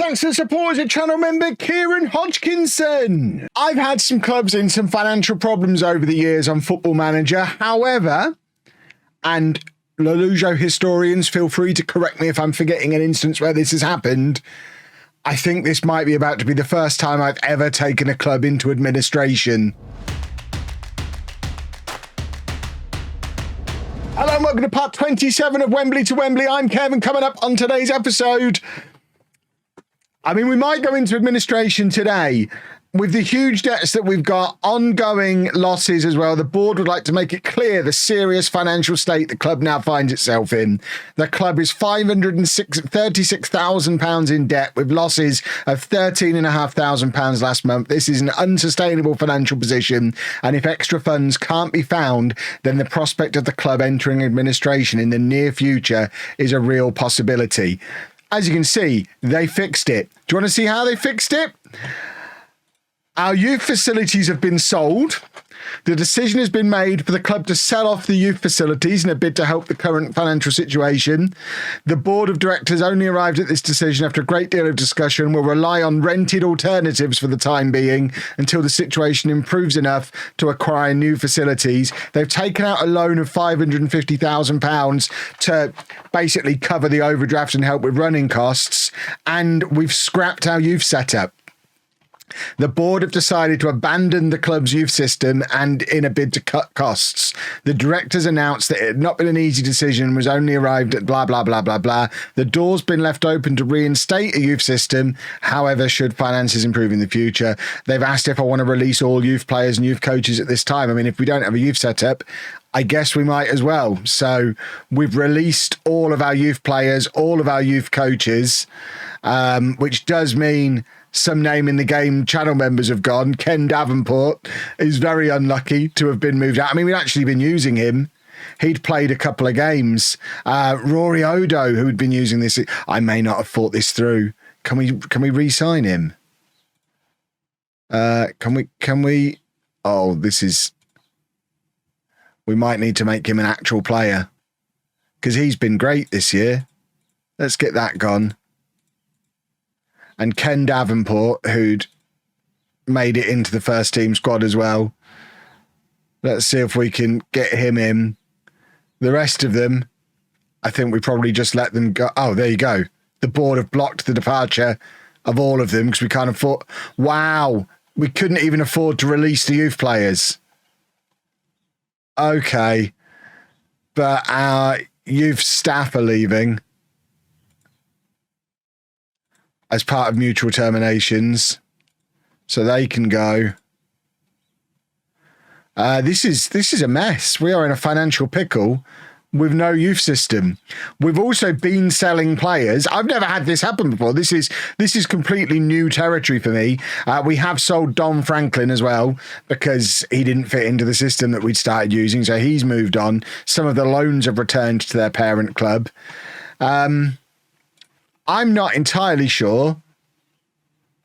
Thanks to the support of channel member Kieran Hodgkinson. I've had some clubs in some financial problems over the years on Football Manager. However, and LOLLUJO historians, feel free to correct me if I'm forgetting an instance where this has happened. I think this might be about to be the first time I've ever taken a club into administration. Hello and welcome to part 27 of Wembley to Wembley. I'm Kevin. Coming up on today's episode, I mean, we might go into administration today. With the huge debts that we've got, ongoing losses as well, the board would like to make it clear the serious financial state the club now finds itself in. The club is £36,000 in debt with losses of £13,500 last month. This is an unsustainable financial position, and if extra funds can't be found, then the prospect of the club entering administration in the near future is a real possibility. As you can see, they fixed it. Do you want to see how they fixed it? Our youth facilities have been sold. The decision has been made for the club to sell off the youth facilities in a bid to help the current financial situation. The board of directors only arrived at this decision after a great deal of discussion, will rely on rented alternatives for the time being until the situation improves enough to acquire new facilities. They've taken out a loan of £550,000 to basically cover the overdraft and help with running costs, and we've scrapped our youth setup. The board have decided to abandon the club's youth system and in a bid to cut costs. The directors announced that it had not been an easy decision, was only arrived at blah, blah, blah, blah, blah. The door's been left open to reinstate a youth system. However, should finances improve in the future, they've asked if I want to release all youth players and youth coaches at this time. I mean, if we don't have a youth setup, I guess we might as well. So we've released all of our youth players, all of our youth coaches, which does mean some name in the game channel members have gone. Ken Davenport is very unlucky to have been moved out. I mean, we've actually been using him. He'd played a couple of games. Rory Odo, who had been using this, I may not have thought this through. Can we re-sign him? Can we? Oh, this is. We might need to make him an actual player because he's been great this year. Let's get that gone. And Ken Davenport, who'd made it into the first team squad as well. Let's see if we can get him in. The rest of them, I think we probably just let them go. Oh, there you go. The board have blocked the departure of all of them because we can't afford. Wow. We couldn't even afford to release the youth players. Okay. But our youth staff are leaving as part of mutual terminations, so they can go. This is a mess. We are in a financial pickle with no youth system. We've also been selling players. I've never had this happen before. This is completely new territory for me. We have sold Don Franklin as well because he didn't fit into the system that we'd started using, so he's moved on. Some of the loans have returned to their parent club. I'm not entirely sure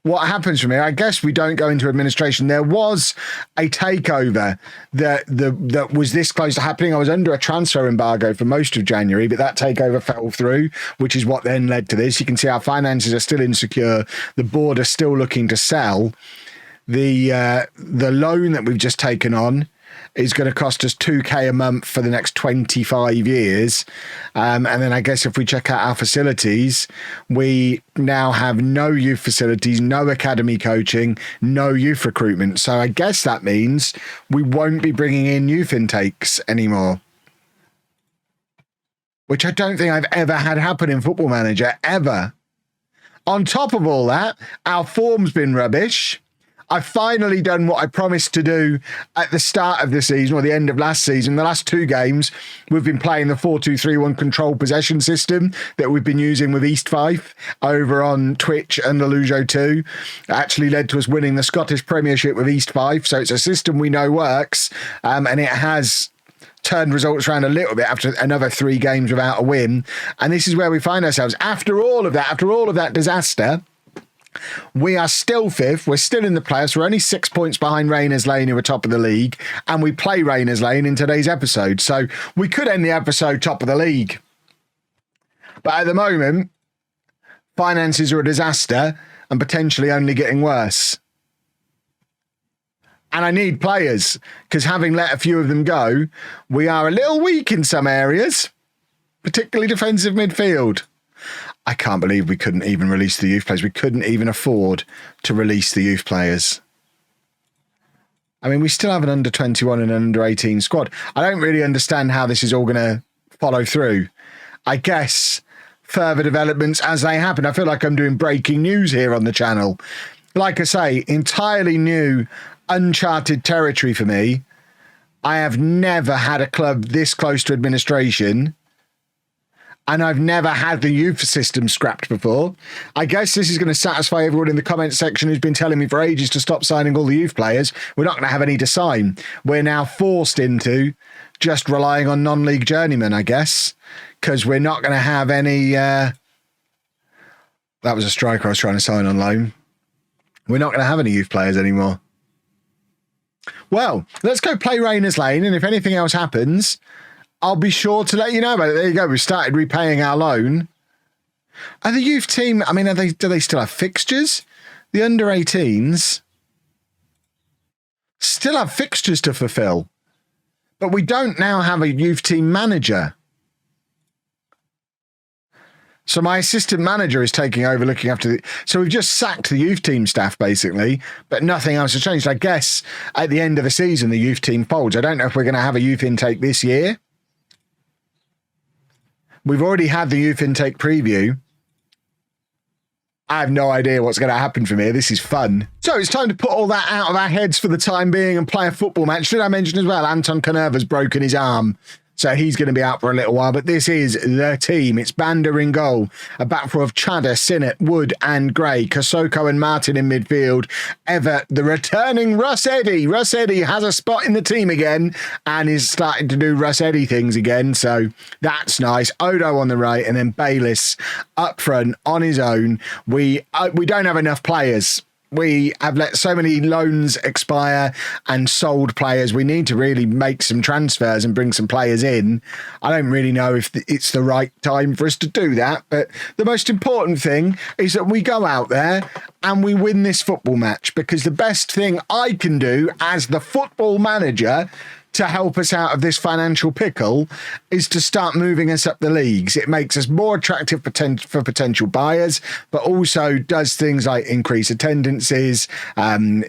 what happens from here. I guess we don't go into administration. There was a takeover that was this close to happening. I was under a transfer embargo for most of January, but that takeover fell through, which is what then led to this. You can see our finances are still insecure. The board are still looking to sell. The loan that we've just taken on is going to cost us £2,000 a month for the next 25 years. And then I guess if we check out our facilities, we now have no youth facilities, no academy coaching, no youth recruitment. So I guess that means we won't be bringing in youth intakes anymore, which I don't think I've ever had happen in Football Manager, ever. On top of all that, our form's been rubbish. I've finally done what I promised to do at the start of the season or the end of last season. The last two games, we've been playing the 4-2-3-1 control possession system that we've been using with East Fife over on Twitch and LOLLUJO 2. It actually led to us winning the Scottish Premiership with East Fife. So it's a system we know works, and it has turned results around a little bit after another 3 games without a win. And this is where we find ourselves. After all of that disaster, we are still fifth. We're still in the playoffs. We're only 6 points behind Rayners Lane, who are top of the league, and we play Rayners Lane in today's episode. So we could end the episode top of the league. But at the moment, finances are a disaster and potentially only getting worse. And I need players, because having let a few of them go, we are a little weak in some areas, particularly defensive midfield. I can't believe we couldn't even release the youth players. We couldn't even afford to release the youth players. I mean, we still have an under-21 and an under-18 squad. I don't really understand how this is all going to follow through. I guess further developments as they happen. I feel like I'm doing breaking news here on the channel. Like I say, entirely new, uncharted territory for me. I have never had a club this close to administration, and I've never had the youth system scrapped before. I guess this is going to satisfy everyone in the comments section who's been telling me for ages to stop signing all the youth players. We're not going to have any to sign. We're now forced into just relying on non-league journeymen, I guess, because we're not going to have any... that was a striker I was trying to sign on loan. We're not going to have any youth players anymore. Well, let's go play Rayners Lane, and if anything else happens, I'll be sure to let you know about it. There you go. We've started repaying our loan. Are the youth team, I mean, do they still have fixtures? The under-18s still have fixtures to fulfill, but we don't now have a youth team manager. So my assistant manager is taking over looking after the... So we've just sacked the youth team staff, basically, but nothing else has changed. I guess at the end of the season, the youth team folds. I don't know if we're going to have a youth intake this year. We've already had the youth intake preview. I have no idea what's going to happen from here. This is fun. So it's time to put all that out of our heads for the time being and play a football match. Did I mention as well, Anton Canerva's broken his arm, so he's going to be out for a little while. But this is the team. It's Banda in goal. A back four of Chadder, Sinnott, Wood and Gray. Kosoko and Martin in midfield. Ever the returning Russ Eddy. Russ Eddy has a spot in the team again and is starting to do Russ Eddy things again. So that's nice. Odo on the right and then Bayliss up front on his own. We don't have enough players. We have let so many loans expire and sold players. We need to really make some transfers and bring some players in. I don't really know if it's the right time for us to do that, but the most important thing is that we go out there and we win this football match, because the best thing I can do as the football manager to help us out of this financial pickle is to start moving us up the leagues. It makes us more attractive for potential buyers, but also does things like increase attendances,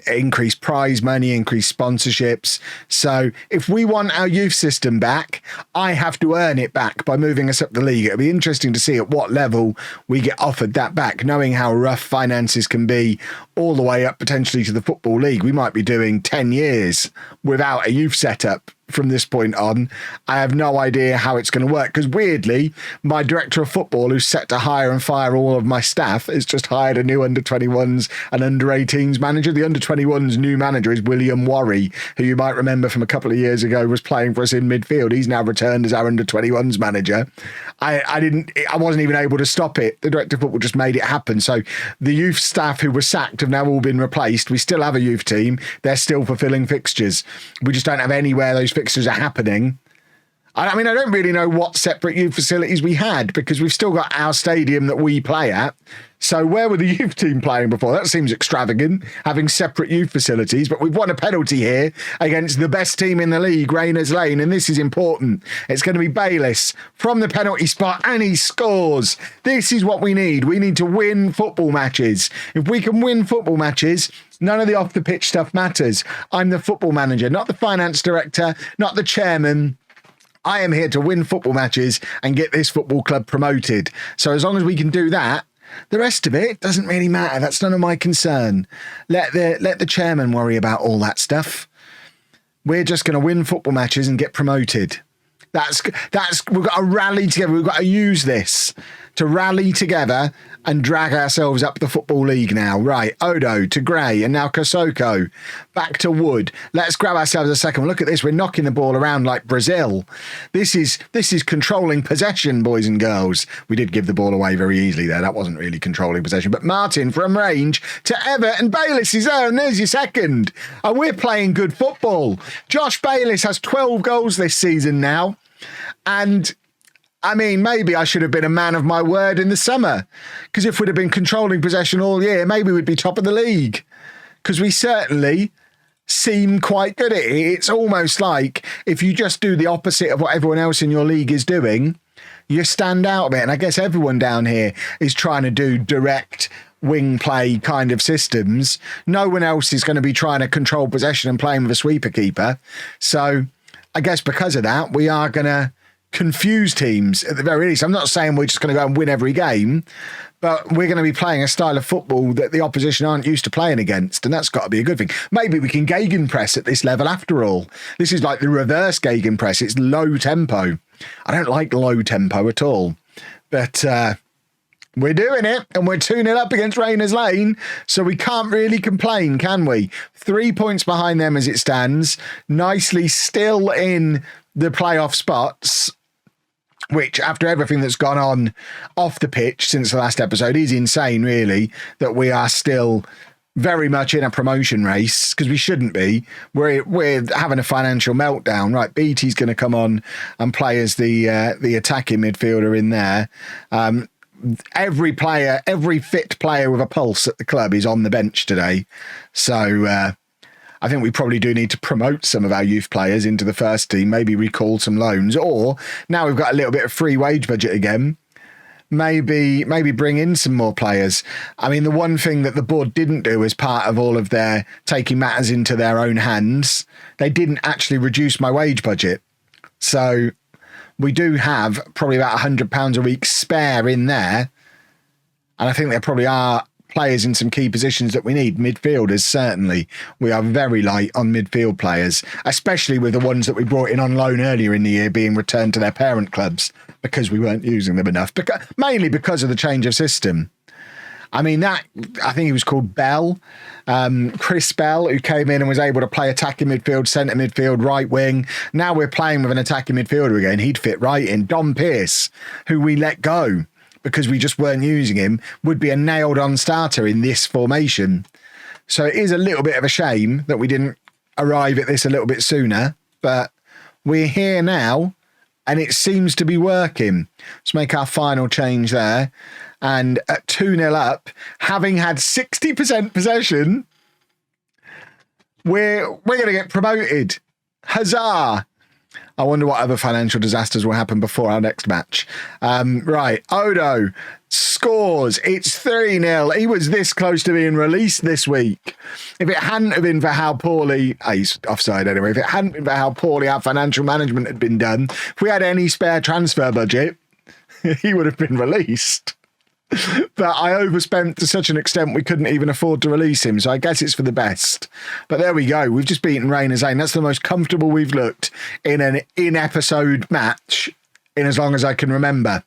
increase prize money, increase sponsorships. So if we want our youth system back, I have to earn it back by moving us up the league. It'll be interesting to see at what level we get offered that back, knowing how rough finances can be all the way up potentially to the Football League. We might be doing 10 years without a youth setup from this point on. I have no idea how it's going to work, because weirdly, my director of football, who's set to hire and fire all of my staff, has just hired a new under-21s and under-18s manager. The under-21s new manager is William Worry, who you might remember from a couple of years ago was playing for us in midfield. He's now returned as our under-21s manager. I wasn't even able to stop it. The director of football just made it happen. So the youth staff who were sacked have now all been replaced. We still have a youth team. They're still fulfilling fixtures. We just don't have anywhere those fixtures are happening. I mean, I don't really know what separate youth facilities we had, because we've still got our stadium that we play at. So where were the youth team playing before? That seems extravagant, having separate youth facilities. But we've won a penalty here against the best team in the league, Rayners Lane, and this is important. It's going to be Bayliss from the penalty spot, and he scores. This is what we need. We need to win football matches. If we can win football matches, none of the off-the-pitch stuff matters. I'm the football manager, not the finance director, not the chairman. I am here to win football matches and get this football club promoted. So as long as we can do that, the rest of it doesn't really matter. That's none of my concern. Let the chairman worry about all that stuff. We're just going to win football matches and get promoted. We've got to rally together. We've got to use this to rally together and drag ourselves up the Football League now. Right, Odo to Gray and now Kosoko. Back to Wood. Let's grab ourselves a second. Look at this. We're knocking the ball around like Brazil. This is controlling possession, boys and girls. We did give the ball away very easily there. That wasn't really controlling possession. But Martin from range to Everett, and Bayliss is there, and there's your second. And we're playing good football. Josh Bayliss has 12 goals this season now. And I mean, maybe I should have been a man of my word in the summer, because if we'd have been controlling possession all year, maybe we'd be top of the league, because we certainly seem quite good at it. It's almost like if you just do the opposite of what everyone else in your league is doing, you stand out a bit. And I guess everyone down here is trying to do direct wing play kind of systems. No one else is going to be trying to control possession and playing with a sweeper keeper. So I guess because of that, we are going to confuse teams at the very least. I'm not saying we're just going to go and win every game, but we're going to be playing a style of football that the opposition aren't used to playing against, and that's got to be a good thing. Maybe we can gegenpress at this level after all. This is like the reverse gegenpress. It's low tempo. I don't like low tempo at all, but we're doing it, and we're 2-0 up against Rayners Lane, so we can't really complain, can we? 3 points behind them as it stands, nicely still in the playoff spots, which, after everything that's gone on off the pitch since the last episode, is insane, really, that we are still very much in a promotion race, because we shouldn't be. We're having a financial meltdown. Right, BT's going to come on and play as the attacking midfielder in there. Every player, every fit player with a pulse at the club is on the bench today. So I think we probably do need to promote some of our youth players into the first team, maybe recall some loans, or now we've got a little bit of free wage budget again, maybe bring in some more players. I mean, the one thing that the board didn't do as part of all of their taking matters into their own hands, they didn't actually reduce my wage budget. So we do have probably about £100 a week spare in there. And I think there probably are players in some key positions that we need. Midfielders, certainly. We are very light on midfield players, especially with the ones that we brought in on loan earlier in the year being returned to their parent clubs because we weren't using them enough, mainly because of the change of system. I mean, I think he was called Bell, Chris Bell, who came in and was able to play attacking midfield, centre midfield, right wing. Now we're playing with an attacking midfielder again. He'd fit right in. Dom Pearce, who we let go because we just weren't using him, would be a nailed-on starter in this formation. So it is a little bit of a shame that we didn't arrive at this a little bit sooner, but we're here now, and it seems to be working. Let's make our final change there. And at 2-0 up, having had 60% possession, we're going to get promoted. Huzzah! I wonder what other financial disasters will happen before our next match. Right, Odo scores. It's 3-0. He was this close to being released this week. If it hadn't have been for how poorly... he's offside anyway. If it hadn't been for how poorly our financial management had been done, if we had any spare transfer budget, he would have been released. But I overspent to such an extent we couldn't even afford to release him, so I guess it's for the best. But there we go. We've just beaten Rayners Lane. That's the most comfortable we've looked in an in-episode match in as long as I can remember.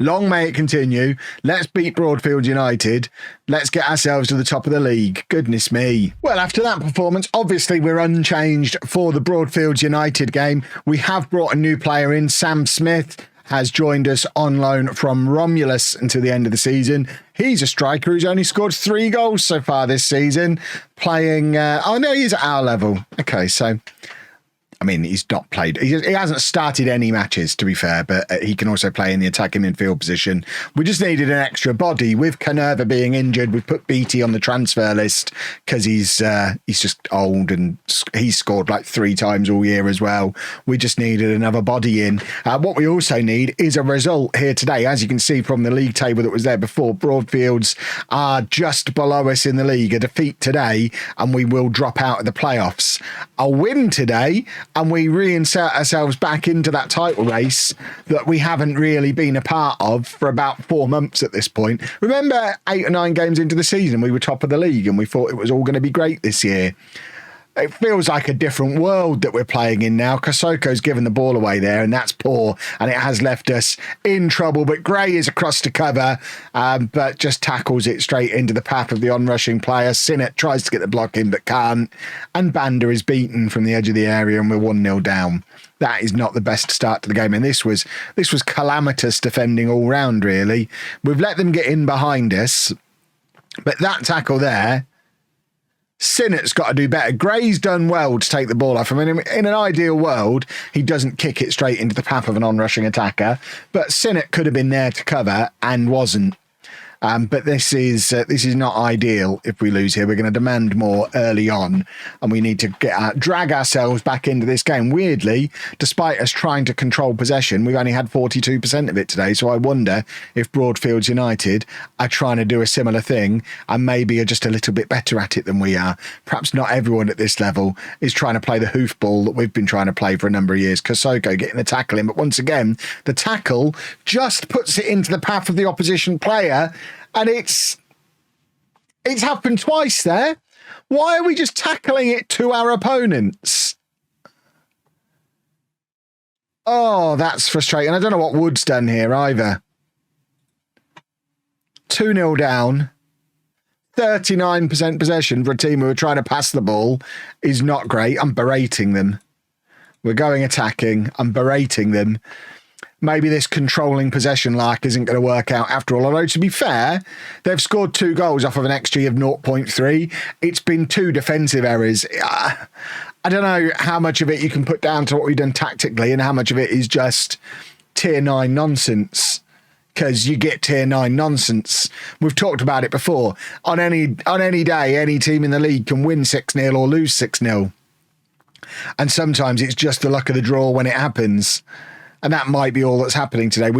Long may it continue. Let's beat Broadfield United. Let's get ourselves to the top of the league. Goodness me. Well, after that performance, obviously we're unchanged for the Broadfield United game. We have brought a new player in, Sam Smith. Has joined us on loan from Romulus until the end of the season. He's a striker who's only scored 3 goals so far this season, playing... he's at our level. Okay, so... I mean, he's not played. He hasn't started any matches, to be fair, but he can also play in the attacking midfield position. We just needed an extra body. With Canerva being injured, we put BT on the transfer list because he's just old and he's scored like 3 times all year as well. We just needed another body in. What we also need is a result here today. As you can see from the league table that was there before, Broadfields are just below us in the league. A defeat today, and we will drop out of the playoffs. A win today, and we reinsert ourselves back into that title race that we haven't really been a part of for about 4 months at this point. Remember 8 or 9 games into the season, we were top of the league and we thought it was all going to be great this year. It feels like a different world that we're playing in now. Kosoko's given the ball away there, and that's poor, and it has left us in trouble. But Gray is across to cover, but just tackles it straight into the path of the onrushing player. Sinnott tries to get the block in, but can't. And Banda is beaten from the edge of the area, and we're 1-0 down. That is not the best start to the game, and this was calamitous defending all round, really. We've let them get in behind us, but that tackle there Sinnott's got to do better. Gray's done well to take the ball off. I mean, in an ideal world, he doesn't kick it straight into the path of an on-rushing attacker, but Sinnott could have been there to cover and wasn't. But this is not ideal if we lose here. We're going to demand more early on, and we need to drag ourselves back into this game. Weirdly, despite us trying to control possession, we've only had 42% of it today, so I wonder if Broadfield United are trying to do a similar thing and maybe are just a little bit better at it than we are. Perhaps not everyone at this level is trying to play the hoofball that we've been trying to play for a number of years. Kosoko getting the tackle in, but once again, the tackle just puts it into the path of the opposition player. And it's happened twice there. Why are we just tackling it to our opponents? Oh, that's frustrating. I don't know what Wood's done here either. 2-0 down. 39% possession for a team who are trying to pass the ball is not great. I'm berating them. We're going attacking. I'm berating them. Maybe this controlling possession lark isn't going to work out after all. Although, to be fair, they've scored 2 goals off of an XG of 0.3. It's been 2 defensive errors. I don't know how much of it you can put down to what we've done tactically and how much of it is just tier 9 nonsense. Because you get tier 9 nonsense. We've talked about it before. On any day, any team in the league can win 6-0 or lose 6-0. And sometimes it's just the luck of the draw when it happens. And that might be all that's happening today.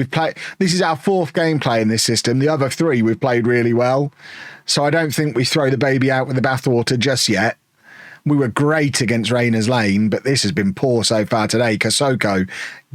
This is our 4th game playing this system. The other 3 we've played really well. So I don't think we throw the baby out with the bathwater just yet. We were great against Rayners Lane, but this has been poor so far today. Kosoko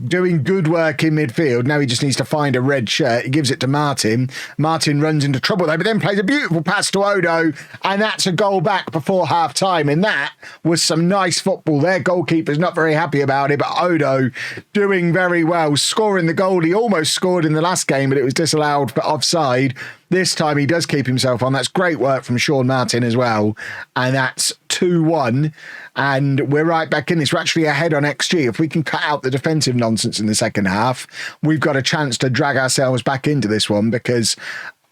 doing good work in midfield. Now he just needs to find a red shirt. He gives it to Martin. Martin runs into trouble though, but then plays a beautiful pass to Odo, and that's a goal back before half-time. And that was some nice football. Their goalkeeper's not very happy about it, but Odo doing very well, scoring the goal. He almost scored in the last game, but it was disallowed for offside. This time he does keep himself on. That's great work from Sean Martin as well. And that's 2-1. And we're right back in this. We're actually ahead on XG. If we can cut out the defensive nonsense in the second half, we've got a chance to drag ourselves back into this one, because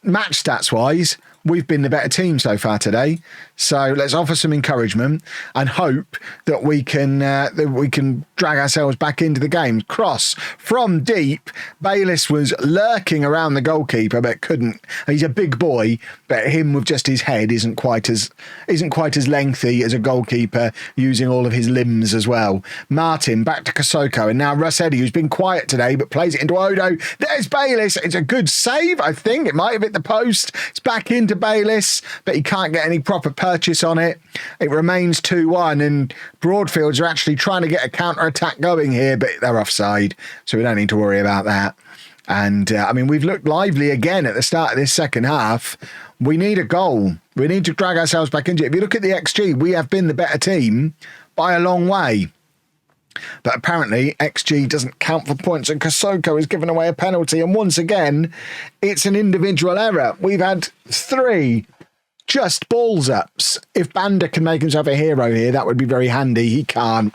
match stats wise, we've been the better team so far today. So let's offer some encouragement and hope that we can drag ourselves back into the game. Cross from deep. Bayliss was lurking around the goalkeeper but couldn't. He's a big boy, but him with just his head isn't quite as lengthy as a goalkeeper using all of his limbs as well. Martin back to Kosoko, and now Russ Eddy, who's been quiet today but plays it into Odo. There's Bayliss. It's a good save, I think. It might have hit the post. It's back into Bayliss, but he can't get any proper purchase on it. It remains 2-1, and Broadfields are actually trying to get a counter-attack going here, but they're offside, so we don't need to worry about that. And, we've looked lively again at the start of this second half. We need a goal. We need to drag ourselves back into it. If you look at the XG, we have been the better team by a long way. But apparently XG doesn't count for points, and Kosoko has given away a penalty. And once again, it's an individual error. We've had 3 just balls ups. If Banda can make himself a hero here, that would be very handy. He can't.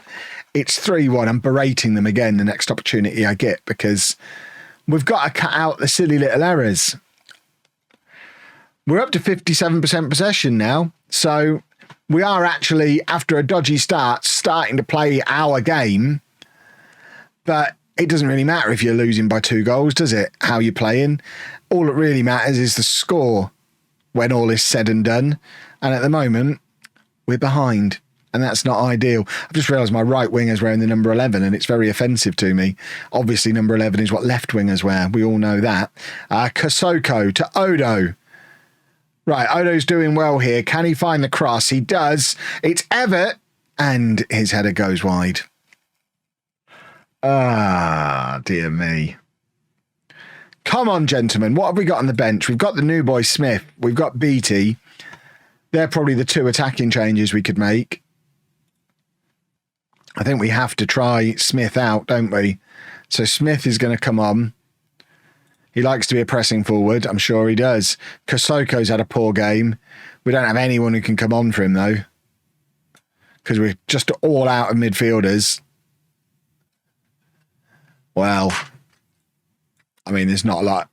It's 3-1. I'm berating them again the next opportunity I get, because we've got to cut out the silly little errors. We're up to 57% possession now. So we are actually, after a dodgy start, starting to play our game. But it doesn't really matter if you're losing by 2 goals, does it? How you're playing. All that really matters is the score when all is said and done. And at the moment, we're behind. And that's not ideal. I've just realised my right winger's wearing the number 11, and it's very offensive to me. Obviously, number 11 is what left wingers wear. We all know that. Kosoko to Odo. Right, Odo's doing well here. Can he find the cross? He does. It's Everett, and his header goes wide. Ah, dear me. Come on, gentlemen. What have we got on the bench? We've got the new boy Smith. We've got Beattie. They're probably the 2 attacking changes we could make. I think we have to try Smith out, don't we? So Smith is going to come on. He likes to be a pressing forward. I'm sure he does. Kosoko's had a poor game. We don't have anyone who can come on for him, though, because we're just all out of midfielders. Well, there's not a lot.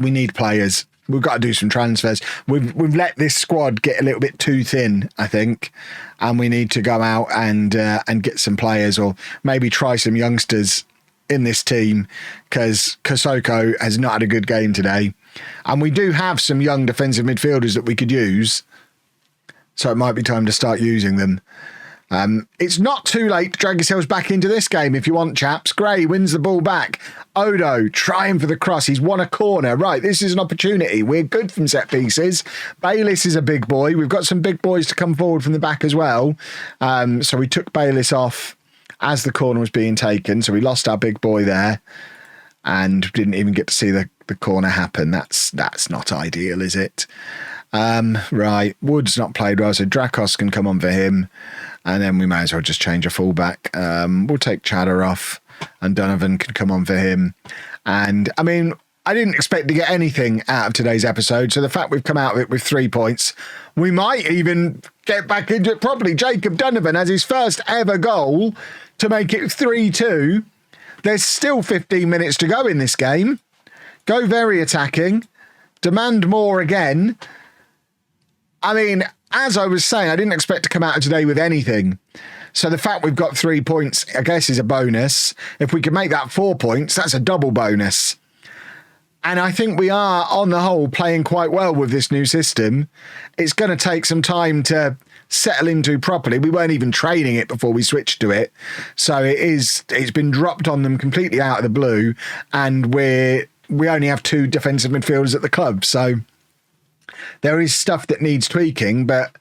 We need players. We've got to do some transfers. We've let this squad get a little bit too thin, I think, and we need to go out and get some players, or maybe try some youngsters in this team, because Kosoko has not had a good game today, and we do have some young defensive midfielders that we could use, so it might be time to start using them. It's not too late to drag yourselves back into this game if you want, chaps. Gray wins the ball back. Odo trying for the cross. He's won a corner. Right, this is an opportunity. We're good from set pieces. Bayliss is a big boy. We've got some big boys to come forward from the back as well. So we took Bayliss off as the corner was being taken. So we lost our big boy there and didn't even get to see the corner happen. That's not ideal, is it? Right, Wood's not played well, so Drakos can come on for him. And then we may as well just change a fullback. We'll take Chatter off and Donovan can come on for him. And I mean, I didn't expect to get anything out of today's episode. So the fact we've come out of it with 3 points, we might even get back into it properly. Jacob Donovan has his first ever goal to make it 3-2. There's still 15 minutes to go in this game. Go very attacking. Demand more again. I mean, as I was saying, I didn't expect to come out of today with anything. So the fact we've got 3 points, I guess, is a bonus. If we could make that 4 points, that's a double bonus. And I think we are, on the whole, playing quite well with this new system. It's going to take some time to settle into properly. We weren't even training it before we switched to it. So it's been dropped on them completely out of the blue. And we only have 2 defensive midfielders at the club. So there is stuff that needs tweaking, but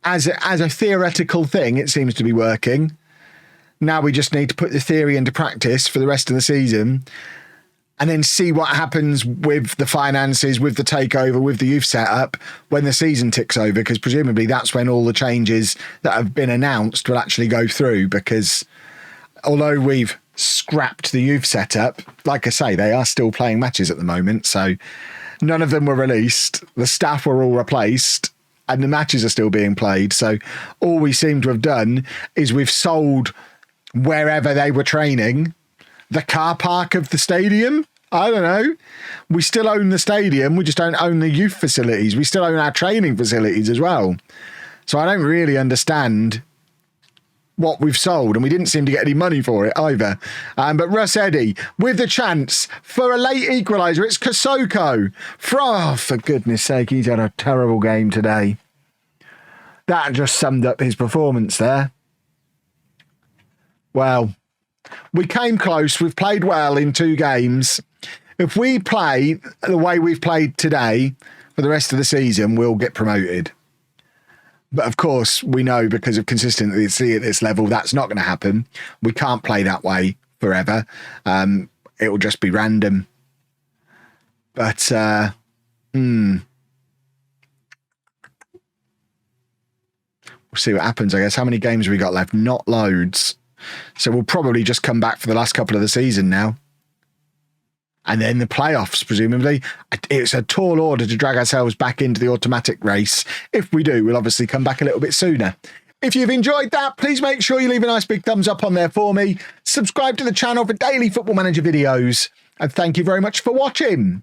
as a theoretical thing, it seems to be working. Now we just need to put the theory into practice for the rest of the season and then see what happens with the finances, with the takeover, with the youth setup when the season ticks over, because presumably that's when all the changes that have been announced will actually go through, because although we've scrapped the youth setup, like I say, they are still playing matches at the moment, so none of them were released, the staff were all replaced, and the matches are still being played. So all we seem to have done is we've sold wherever they were training, the car park of the stadium. I don't know. We still own the stadium. We just don't own the youth facilities. We still own our training facilities as well. So I don't really understand what we've sold, and we didn't seem to get any money for it either. But Russ Eddy with the chance for a late equaliser. It's Kosoko. For goodness sake, he's had a terrible game today. That just summed up his performance there. Well, we came close. We've played well in 2 games. If we play the way we've played today for the rest of the season, we'll get promoted. But of course, we know because of consistency at this level, that's not going to happen. We can't play that way forever. It will just be random. But, we'll see what happens, I guess. How many games have we got left? Not loads. So we'll probably just come back for the last couple of the season now. And then the playoffs, presumably. It's a tall order to drag ourselves back into the automatic race. If we do, we'll obviously come back a little bit sooner. If you've enjoyed that, please make sure you leave a nice big thumbs up on there for me. Subscribe to the channel for daily Football Manager videos. And thank you very much for watching.